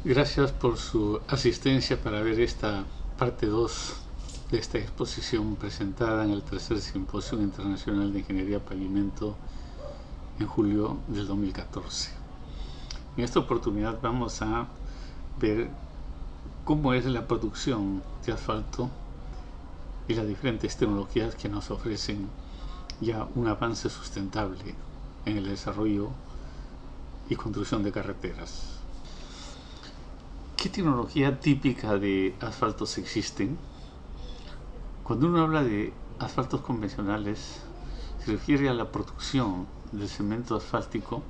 Gracias por su asistencia para ver esta parte 2 de esta exposición presentada en el tercer Simposio Internacional de Ingeniería Pavimento en julio del 2014. En esta oportunidad vamos a ver cómo es la producción de asfalto y las diferentes tecnologías que nos ofrecen ya un avance sustentable en el desarrollo y construcción de carreteras. ¿Qué tecnología típica de asfaltos existen? Cuando uno habla de asfaltos convencionales, se refiere a la producción del cemento asfáltico,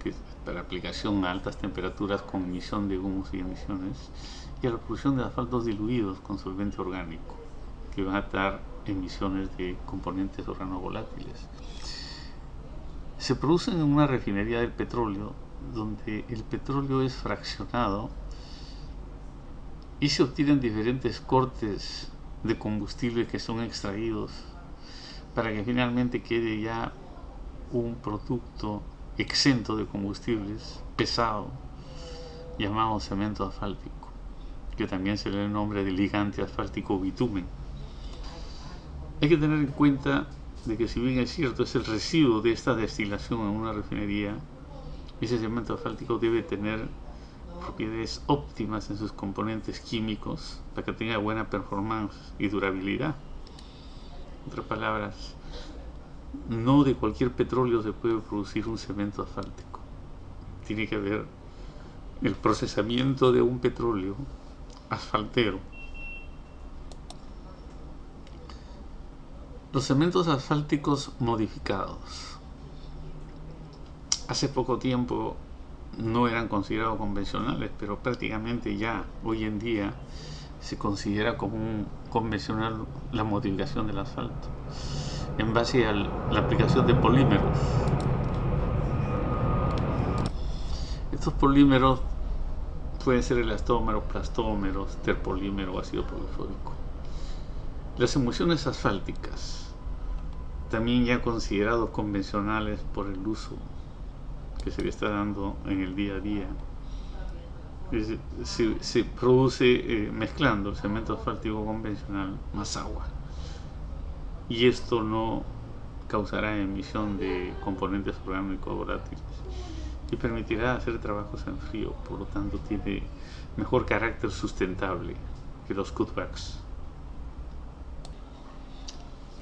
que es para aplicación a altas temperaturas con emisión de humos y emisiones, y a la producción de asfaltos diluidos con solvente orgánico, que van a dar emisiones de componentes organovolátiles. Se producen en una refinería del petróleo, donde el petróleo es fraccionado y se obtienen diferentes cortes de combustible que son extraídos para que finalmente quede ya un producto exento de combustibles, pesado, llamado cemento asfáltico, que también se le da el nombre de ligante asfáltico bitumen. Hay que tener en cuenta de que, si bien es cierto, es el residuo de esta destilación en una refinería, ese cemento asfáltico debe tener propiedades óptimas en sus componentes químicos para que tenga buena performance y durabilidad. En otras palabras, no de cualquier petróleo se puede producir un cemento asfáltico. Tiene que haber el procesamiento de un petróleo asfaltero. Los cementos asfálticos modificados. Hace poco tiempo no eran considerados convencionales, pero prácticamente ya hoy en día se considera como un convencional la modificación del asfalto en base a la aplicación de polímeros. Estos polímeros pueden ser elastómeros, plastómeros, terpolímero o ácido polifólico. Las emulsiones asfálticas, también ya considerados convencionales por el uso que se le está dando en el día a día, se produce mezclando el cemento asfáltico convencional más agua, y esto no causará emisión de componentes orgánicos volátiles y permitirá hacer trabajos en frío. Por lo tanto, tiene mejor carácter sustentable que los cutbacks.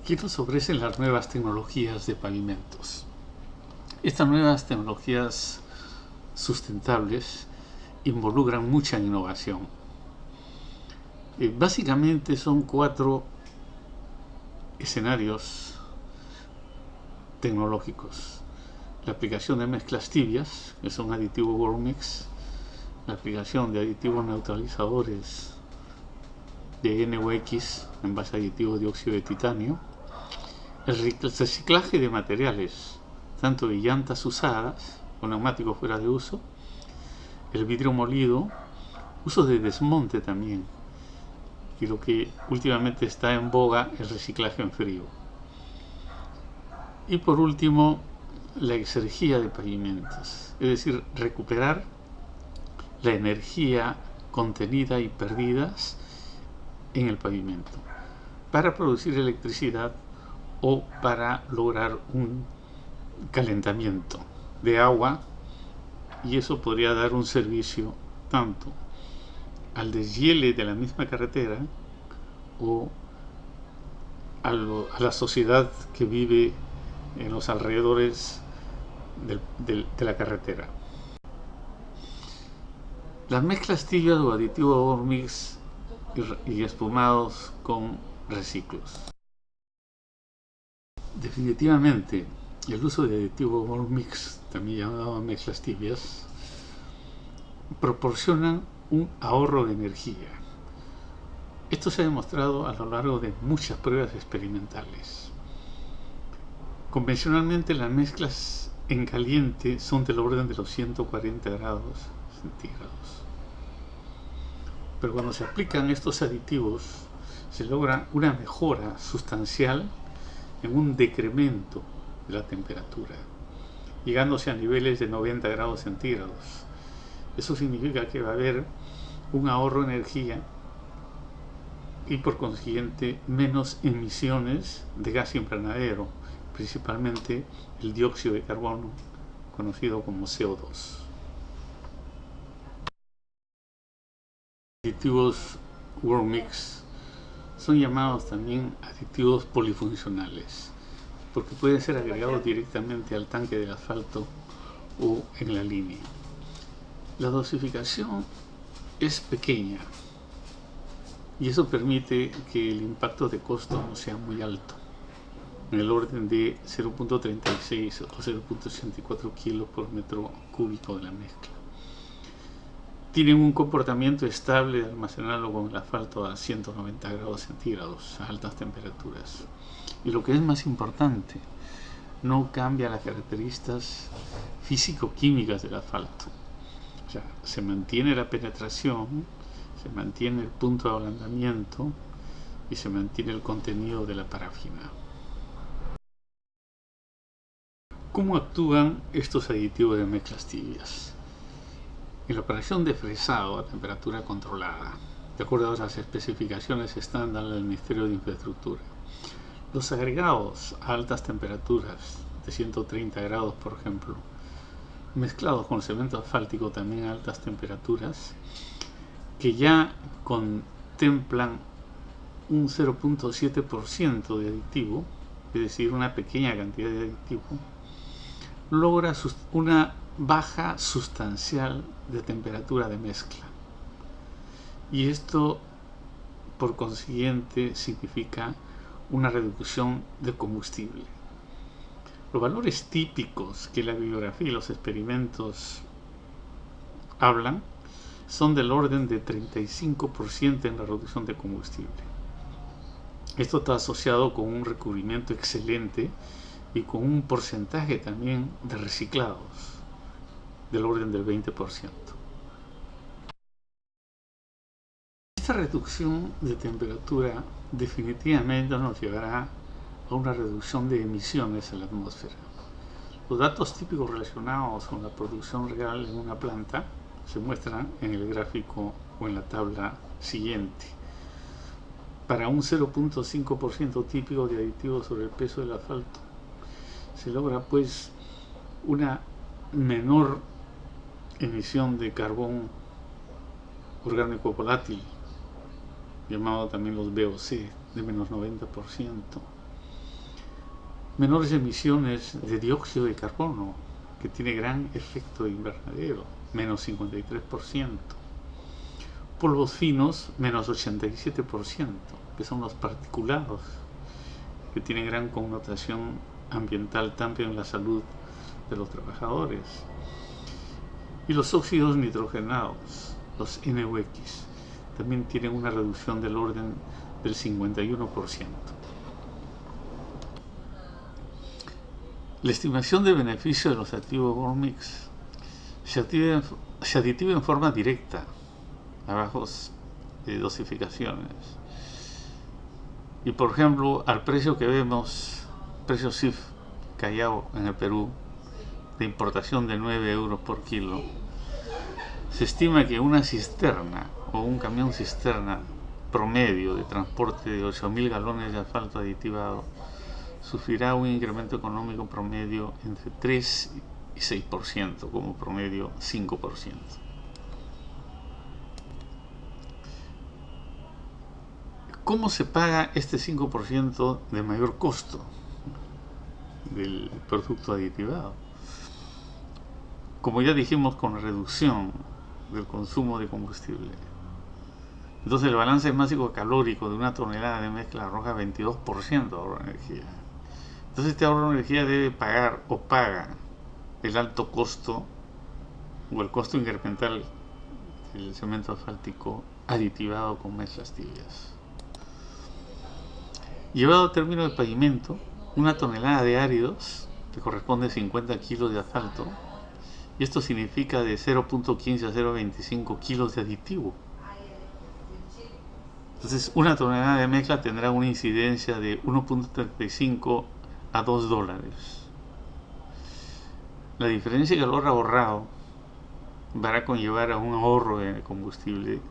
¿Qué nos ofrecen las nuevas tecnologías de pavimentos? Estas nuevas tecnologías sustentables involucran mucha innovación. Básicamente son 4 escenarios tecnológicos: la aplicación de mezclas tibias, que son aditivos Wormix; la aplicación de aditivos neutralizadores de NOx en base a aditivos de dióxido de titanio; el reciclaje de materiales, tanto de llantas usadas o neumáticos fuera de uso; el vidrio molido; uso de desmonte también, y lo que últimamente está en boga, el reciclaje en frío; y por último, la exergía de pavimentos, es decir, recuperar la energía contenida y perdidas en el pavimento para producir electricidad o para lograr un calentamiento de agua, y eso podría dar un servicio tanto al deshiele de la misma carretera o a la sociedad que vive en los alrededores de la carretera. Las mezclas tibias o aditivos Wormix y espumados con reciclos. Definitivamente, el uso de aditivos Wormix, también llamado mezclas tibias, proporcionan un ahorro de energía. Esto se ha demostrado a lo largo de muchas pruebas experimentales. Convencionalmente, las mezclas en caliente son del orden de los 140 grados centígrados. Pero cuando se aplican estos aditivos, se logra una mejora sustancial en un decremento de la temperatura, llegándose a niveles de 90 grados centígrados. Eso significa que va a haber un ahorro de energía y por consiguiente menos emisiones de gas invernadero, principalmente el dióxido de carbono, conocido como CO2. Aditivos WorldMix son llamados también aditivos polifuncionales, porque pueden ser agregados directamente al tanque del asfalto o en la línea. La dosificación es pequeña y eso permite que el impacto de costo no sea muy alto, en el orden de 0.36 o 0.64 kilos por metro cúbico de la mezcla. Tienen un comportamiento estable de almacenarlo con el asfalto a 190 grados centígrados a altas temperaturas. Y lo que es más importante, no cambia las características físico-químicas del asfalto. O sea, se mantiene la penetración, se mantiene el punto de ablandamiento y se mantiene el contenido de la parafina. ¿Cómo actúan estos aditivos de mezclas tibias? En la operación de fresado a temperatura controlada, de acuerdo a las especificaciones estándar del Ministerio de Infraestructura, los agregados a altas temperaturas de 130 grados, por ejemplo, mezclados con cemento asfáltico también a altas temperaturas, que ya contemplan un 0.7% de aditivo, es decir, una pequeña cantidad de aditivo, logra una baja sustancial de temperatura de mezcla. Y esto, por consiguiente, significa una reducción de combustible. Los valores típicos que la bibliografía y los experimentos hablan son del orden de 35% en la reducción de combustible. Esto está asociado con un recubrimiento excelente y con un porcentaje también de reciclados del orden del 20%. Esta reducción de temperatura definitivamente nos llevará a una reducción de emisiones en la atmósfera. Los datos típicos relacionados con la producción real en una planta se muestran en el gráfico o en la tabla siguiente. Para un 0.5% típico de aditivos sobre el peso del asfalto, se logra pues una menor emisión de carbón orgánico volátil, llamado también los VOC, de menos 90%, menores emisiones de dióxido de carbono, que tiene gran efecto invernadero, menos 53%, polvos finos, menos 87%, que son los particulados, que tienen gran connotación ambiental también en la salud de los trabajadores, y los óxidos nitrogenados, los NOx, también tienen una reducción del orden del 51%. La estimación de beneficio de los aditivos WorldMix se aditiva en forma directa a bajos dosificaciones. Y por ejemplo, al precio que vemos, precio CIF Callao en el Perú, de importación de 9 euros por kilo, se estima que una cisterna o un camión cisterna promedio de transporte de 8.000 galones de asfalto aditivado sufrirá un incremento económico promedio entre 3 y 6%, como promedio 5%. ¿Cómo se paga este 5% de mayor costo del producto aditivado? Como ya dijimos, con la reducción del consumo de combustible. Entonces el balance básico calórico de una tonelada de mezcla arroja 22% de ahorro de energía. Entonces este ahorro de energía debe pagar o paga el alto costo o el costo incremental del cemento asfáltico aditivado con mezclas tibias. Llevado a término de pavimento, una tonelada de áridos que corresponde a 50 kilos de asfalto, y esto significa de 0.15 a 0.25 kilos de aditivo. Entonces una tonelada de mezcla tendrá una incidencia de 1.35 a $2. La diferencia de calor ahorrado va a conllevar a un ahorro de combustible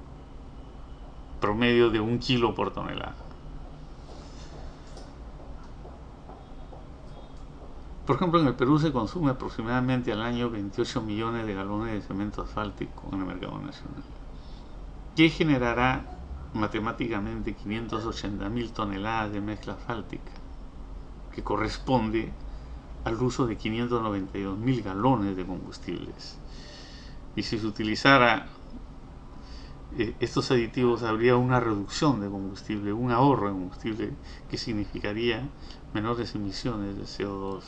promedio de 1 kilo por tonelada. Por ejemplo, en el Perú se consume aproximadamente al año 28 millones de galones de cemento asfáltico en el mercado nacional, que generará matemáticamente 580.000 toneladas de mezcla asfáltica, que corresponde al uso de 592.000 galones de combustibles. Y si se utilizara estos aditivos, habría una reducción de combustible, un ahorro de combustible, que significaría menores emisiones de CO2,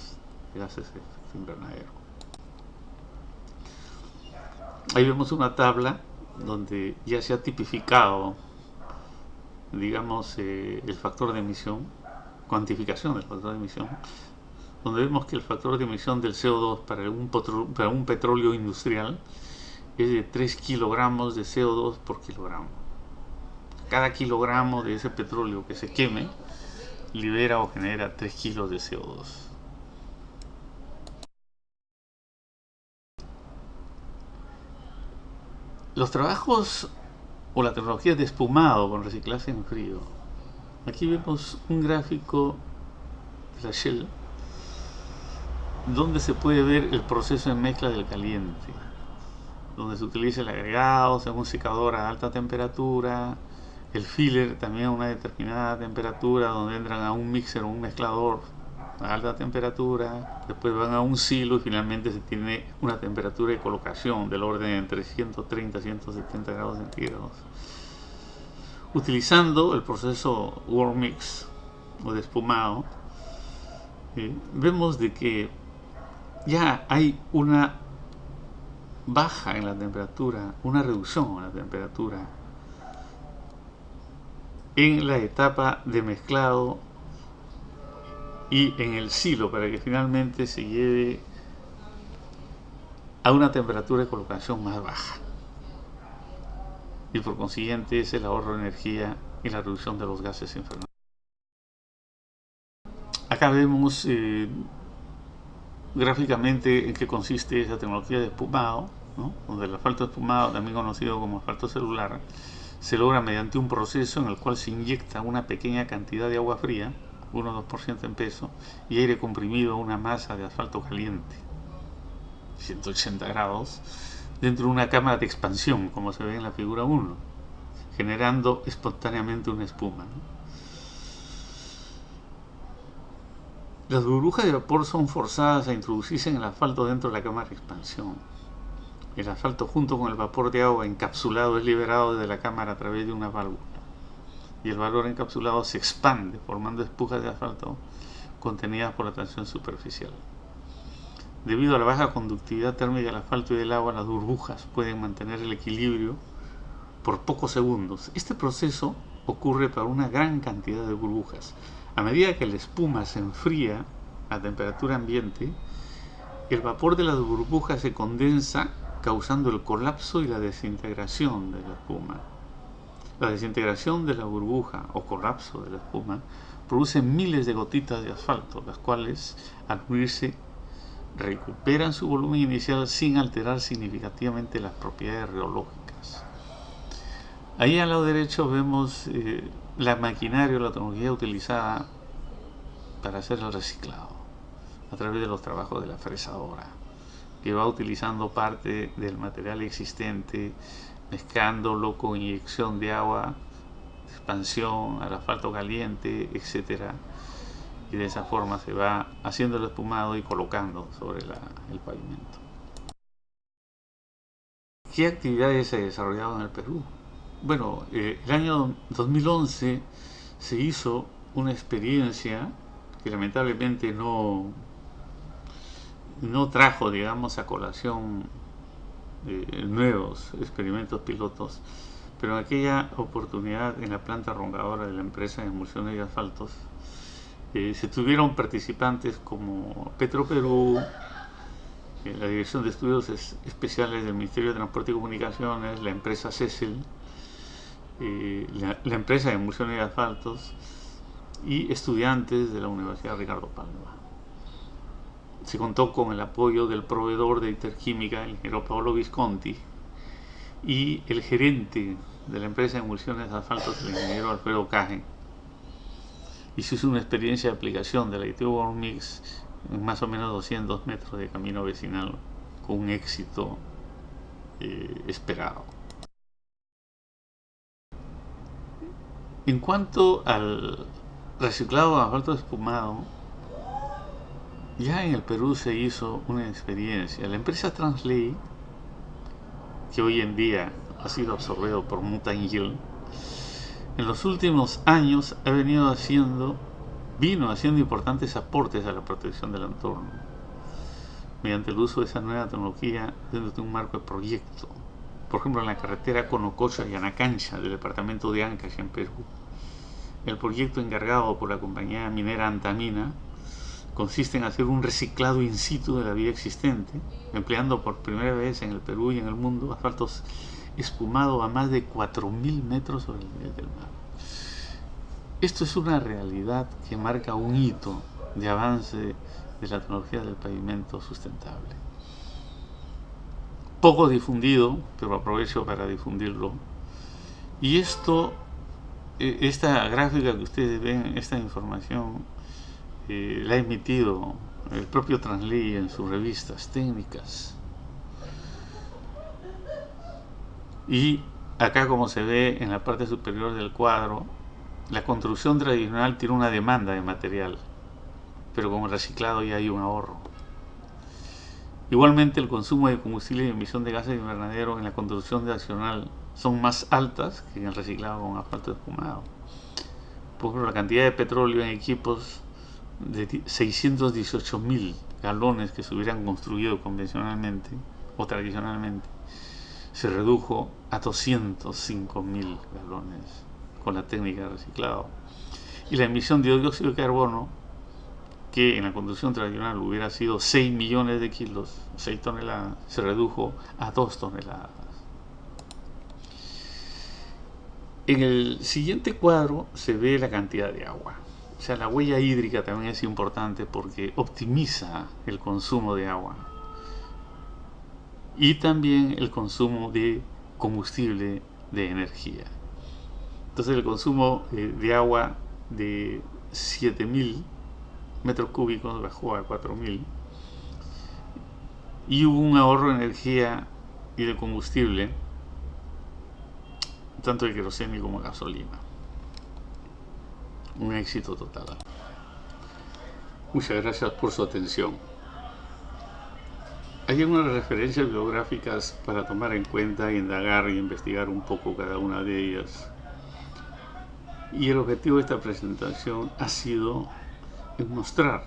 de gases de efecto invernadero. Ahí vemos una tabla donde ya se ha tipificado, digamos, el factor de emisión, cuantificación del factor de emisión, donde vemos que el factor de emisión del CO2 para un petróleo industrial es de 3 kilogramos de CO2 por kilogramo. Cada kilogramo de ese petróleo que se queme libera o genera 3 kilos de CO2. Los trabajos o la tecnología de espumado con reciclaje en frío. Aquí vemos un gráfico de la Shell donde se puede ver el proceso de mezcla del caliente, donde se utiliza el agregado, o sea, un secador a alta temperatura, el filler también a una determinada temperatura, donde entran a un mixer o un mezclador a alta temperatura, después van a un silo y finalmente se tiene una temperatura de colocación del orden entre 130 y 170 grados centígrados. Utilizando el proceso warm mix o de espumado, vemos de que ya hay una baja en la temperatura, una reducción en la temperatura en la etapa de mezclado y en el silo, para que finalmente se lleve a una temperatura de colocación más baja, y por consiguiente es el ahorro de energía y la reducción de los gases invernaderos. Acá vemos gráficamente en qué consiste esa tecnología de espumado, ¿no? Donde el asfalto espumado, también conocido como asfalto celular, se logra mediante un proceso en el cual se inyecta una pequeña cantidad de agua fría, 1 o 2% en peso, y aire comprimido a una masa de asfalto caliente, 180 grados, dentro de una cámara de expansión, como se ve en la figura 1, generando espontáneamente una espuma, ¿no? Las burbujas de vapor son forzadas a introducirse en el asfalto dentro de la cámara de expansión. El asfalto, junto con el vapor de agua encapsulado, es liberado de la cámara a través de una válvula, y el vapor encapsulado se expande formando espujas de asfalto contenidas por la tensión superficial. Debido a la baja conductividad térmica del asfalto y del agua, las burbujas pueden mantener el equilibrio por pocos segundos. Este proceso ocurre para una gran cantidad de burbujas. A medida que la espuma se enfría a temperatura ambiente, el vapor de las burbujas se condensa, causando el colapso y la desintegración de la espuma. La desintegración de la burbuja o colapso de la espuma produce miles de gotitas de asfalto, las cuales, al unirse, recuperan su volumen inicial sin alterar significativamente las propiedades rheológicas. Ahí al lado derecho vemos la maquinaria o la tecnología utilizada para hacer el reciclado a través de los trabajos de la fresadora, que va utilizando parte del material existente, mezclándolo con inyección de agua, expansión al asfalto caliente, etc. Y de esa forma se va haciendo el espumado y colocando sobre el pavimento. ¿Qué actividades se desarrollaron en el Perú? Bueno, el año 2011 se hizo una experiencia que lamentablemente no trajo, digamos, a colación nuevos experimentos pilotos, pero en aquella oportunidad en la planta rongadora de la empresa de emulsiones y asfaltos se tuvieron participantes como Petroperú, la Dirección de Estudios Especiales del Ministerio de Transporte y Comunicaciones, la empresa CECEL, la empresa de emulsiones y asfaltos y estudiantes de la Universidad Ricardo Palma. se contó con el apoyo del proveedor de Interquímica, el ingeniero Paolo Visconti, y el gerente de la empresa de emulsiones de asfaltos, el ingeniero Alfredo Caje. Y se hizo una experiencia de aplicación del aditivo World Mix en más o menos 200 metros de camino vecinal, con un éxito esperado. En cuanto al reciclado de asfalto espumado, ya en el Perú se hizo una experiencia. La empresa Transley, que hoy en día ha sido absorbido por Mutangil, en los últimos años vino haciendo importantes aportes a la protección del entorno mediante el uso de esa nueva tecnología dentro de un marco de proyecto. Por ejemplo, en la carretera Conococha y Anacancha del departamento de Ancash, en Perú, el proyecto encargado por la compañía minera Antamina consiste en hacer un reciclado in situ de la vía existente, empleando por primera vez en el Perú y en el mundo asfaltos espumados a más de 4.000 metros sobre el nivel del mar. Esto es una realidad que marca un hito de avance de la tecnología del pavimento sustentable. Poco difundido, pero aprovecho para difundirlo. Y esta gráfica que ustedes ven, esta información, la ha emitido el propio Transley en sus revistas técnicas. Y acá, como se ve en la parte superior del cuadro, la construcción tradicional tiene una demanda de material, pero con el reciclado ya hay un ahorro. Igualmente, el consumo de combustible y emisión de gases de invernadero en la construcción tradicional son más altas que en el reciclado con asfalto espumado. Por ejemplo, la cantidad de petróleo en equipos de 618.000 galones que se hubieran construido convencionalmente o tradicionalmente se redujo a 205.000 galones con la técnica de reciclado. Y la emisión de dióxido de carbono, que en la conducción tradicional hubiera sido 6 millones de kilos, 6 toneladas, se redujo a 2 toneladas. En el siguiente cuadro se ve la cantidad de agua. O sea, la huella hídrica también es importante porque optimiza el consumo de agua y también el consumo de combustible de energía. Entonces el consumo de agua de 7.000 metros cúbicos bajó a 4.000 y hubo un ahorro de energía y de combustible, tanto de queroseno como gasolina. Un éxito total. Muchas gracias por su atención. Hay algunas referencias bibliográficas para tomar en cuenta, indagar y investigar un poco cada una de ellas. Y el objetivo de esta presentación ha sido mostrar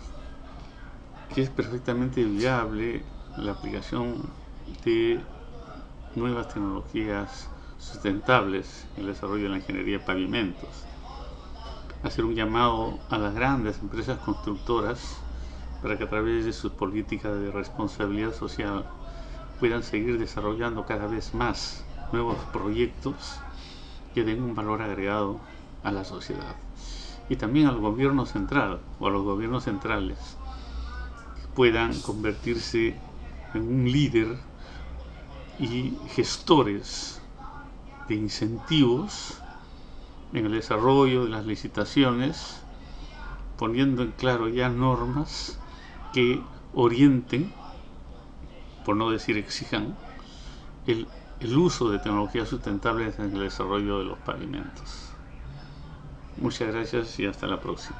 que es perfectamente viable la aplicación de nuevas tecnologías sustentables en el desarrollo de la ingeniería de pavimentos. Hacer un llamado a las grandes empresas constructoras para que a través de sus políticas de responsabilidad social puedan seguir desarrollando cada vez más nuevos proyectos que den un valor agregado a la sociedad. Y también al gobierno central o a los gobiernos centrales que puedan convertirse en un líder y gestores de incentivos en el desarrollo de las licitaciones, poniendo en claro ya normas que orienten, por no decir exijan, el uso de tecnologías sustentables en el desarrollo de los pavimentos. Muchas gracias y hasta la próxima.